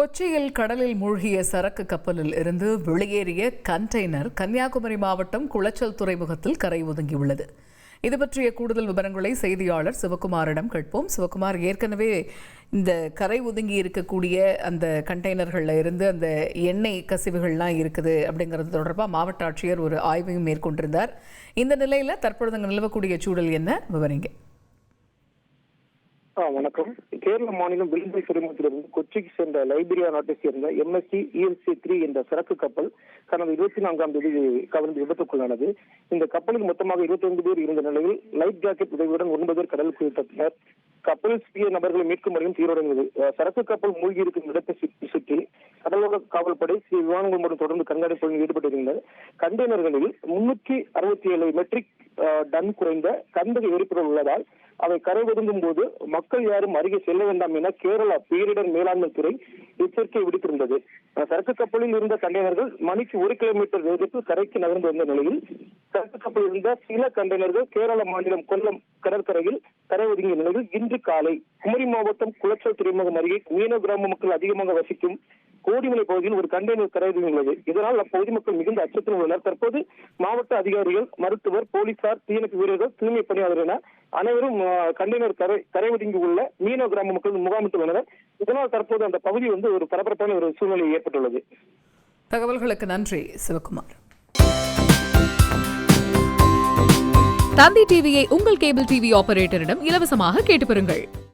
கொச்சியில் கடலில் மூழ்கிய சரக்கு கப்பலில் இருந்து வெளியேறிய கண்டெய்னர் கன்னியாகுமரி மாவட்டம் குளச்சல் துறைமுகத்தில் கரை ஒதுங்கியுள்ளது. இது பற்றிய கூடுதல் விவரங்களை செய்தியாளர் சிவகுமாரிடம் கேட்போம். சிவகுமார், ஏற்கனவே இந்த கரை ஒதுங்கி இருக்கக்கூடிய அந்த கண்டெய்னர்களில் இருந்து அந்த எண்ணெய் கசிவுகள்லாம் இருக்குது அப்படிங்கிறது தொடர்பாக மாவட்ட ஆட்சியர் ஒரு ஆய்வையும் மேற்கொண்டிருந்தார். இந்த நிலையில் தற்பொழுது அங்கே நிலவக்கூடிய சூழல் என்ன, விவரிங்க. வணக்கம். கேரள மாநிலம் வில்பை துறைமுகத்திலிருந்து கொச்சிக்கு சென்ற லைபீரியா நாட்டை சேர்ந்த MSC ELC3 என்ற சரக்கு கப்பல் கடந்த 24ஆம் தேதி கவிழ்ந்து விபத்துக்குள்ளானது. இந்த கப்பலில் மொத்தமாக 25 பேர் இருந்த நிலையில் லைஃப் ஜாக்கெட் உதவியுடன் 9 பேர் கடல் குதித்தனர். கப்பலில் சிறிய நபர்களை மீட்கும் பணியும் தீவிரமடைந்தது. சரக்கு கப்பல் மூழ்கி இருக்கும் இடத்தை சுற்றி கடலோர காவல்படை சில விமானங்கள் மூலம் தொடர்ந்து கண்காணிப்பில் ஈடுபட்டிருந்தனர். கண்டெய்னர்களில் 367 மெட்ரிக் டன் குறைந்த கந்தக எரிபொருள் உள்ளதால் அவை கரை ஒதுங்கும் போது மக்கள் யாரும் அருகே செல்ல வேண்டாம் என கேரளா பேரிடர் மேலாண்மை துறை எச்சரிக்கை விடுத்திருந்தது. சரக்கு கப்பலில் இருந்த கண்டெய்னர்கள் மணிக்கு 1 கிலோமீட்டர் வேகத்தில் கரைக்கு நகர்ந்து வந்த நிலையில் சரக்கு கப்பலில் இருந்த சில கண்டெய்னர்கள் கேரள மாநிலம் கொல்லம் கடற்கரையில் கரை ஒதுங்கிய நிலையில் இன்று காலை குமரி மாவட்டம் குளச்சல் துறைமுகம் அருகே மீனவ கிராம மக்கள் அதிகமாக வசிக்கும் கோடிமலை பகுதியில் ஒரு கண்டெய்னர் கரை ஒதுங்கியுள்ளது. இதனால் அப்பகுதி மக்கள் மிகுந்த அச்சத்தில் உள்ளனர். தற்போது மாவட்ட அதிகாரிகள், மருத்துவர், போலீசார், தீயணைப்பு வீரர்கள், தூய்மை பணியாளர் என அனைவரும் கண்டெய்னர் கரை ஒதுங்கி உள்ள மீனவ கிராம மக்கள் முகாமிட்டுள்ளனர். இதனால் தற்போது அந்த பகுதி ஒரு பரபரப்பான ஒரு சூழ்நிலை ஏற்பட்டுள்ளது. தகவல்களுக்கு நன்றி சிவகுமார். தந்தி டிவியை உங்கள் கேபிள் டிவி ஆபரேட்டரிடம் இலவசமாக கேட்டு பெறுங்கள்.